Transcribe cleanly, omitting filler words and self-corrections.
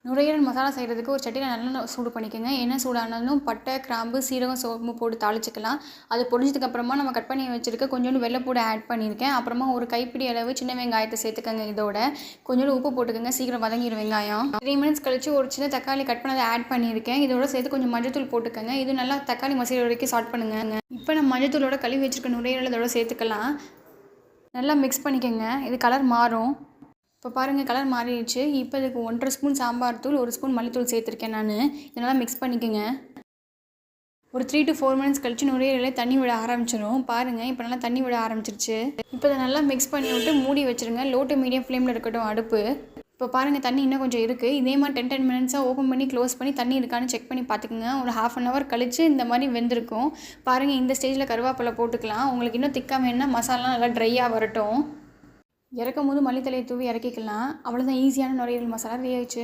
நுரையீரல் மசாலா செய்கிறதுக்கு ஒரு சட்டியில் நல்லா சூடு பண்ணிக்கோங்க. எண்ணெய் சூடானதும் பட்டை, கிராம்பு, சீரகம், சோம்பு போட்டு தாளிச்சிக்கலாம். அது பொரிஞ்சதுக்கப்புறமா நம்ம கட் பண்ணி வச்சுருக்க கொஞ்சோண்டு வெள்ளைப்பூடு ஆட் பண்ணியிருக்கேன். அப்புறமா ஒரு கைப்பிடி அளவு சின்ன வெங்காயத்தை சேர்த்துக்கோங்க. இதோட கொஞ்சோண்டு உப்பு போட்டுக்கோங்க. சீக்கிரம் வதங்கிடும் வெங்காயம். 3 மினிட்ஸ் கழிச்சு ஒரு சின்ன தக்காளி கட் பண்ணதை ஆட் பண்ணியிருக்கேன். இதோட சேர்த்து கொஞ்சம் மஞ்சத்தூள் போட்டுக்கோங்க. இது நல்லா தக்காளி மசிகிற வரைக்கும் சாட் பண்ணுங்க. இப்போ நம்ம மஞ்சத்தூளோட கழுவி வச்சுருக்க நுரையீரல் இதோட சேர்த்துக்கலாம். நல்லா மிக்ஸ் பண்ணிக்கோங்க. இது கலர் மாறும். இப்போ பாருங்கள், கலர் மாறிடுச்சு. இப்போ இதுக்கு 1.5 ஸ்பூன் சாம்பார் தூள், 1 ஸ்பூன் மல்லித்தூள் சேர்த்துருக்கேன் நான். இதெல்லாம் மிக்ஸ் பண்ணிக்கோங்க. ஒரு 3 to 4 மினிட்ஸ் கழிச்சு நுரையீரலே தண்ணி விட ஆரம்பிச்சிடும். பாருங்கள், இப்போ நல்லா தண்ணி விட ஆரம்பிச்சிருச்சு. இப்போ இதை நல்லா மிக்ஸ் பண்ணி விட்டு மூடி வச்சுருங்க. லோ டு மீடியம் ஃப்ளேமில் இருக்கட்டும் அடுப்பு. இப்போ பாருங்கள், தண்ணி இன்னும் கொஞ்சம் இருக்குது. இதே மாதிரி 10 மினிட்ஸாக ஓப்பன் பண்ணி க்ளோஸ் பண்ணி தண்ணி இருக்கான்னு செக் பண்ணி பார்த்துக்குங்க. ஒரு 1/2 hour கழிச்சு இந்த மாதிரி வெந்திருக்கும். பாருங்கள், இந்த ஸ்டேஜில் கருவேப்பிலை போட்டுக்கலாம். உங்களுக்கு இன்னும் திக்காக வேணும்னா மசாலாலாம் நல்லா ட்ரையாக வரட்டும். இறக்கும் போது மல்லித்தலையை தூவி இறக்கிக்கலாம். அவ்வளோதான், ஈஸியான நுரையீரல் மசாலா ரெடி ஆயிடுச்சு.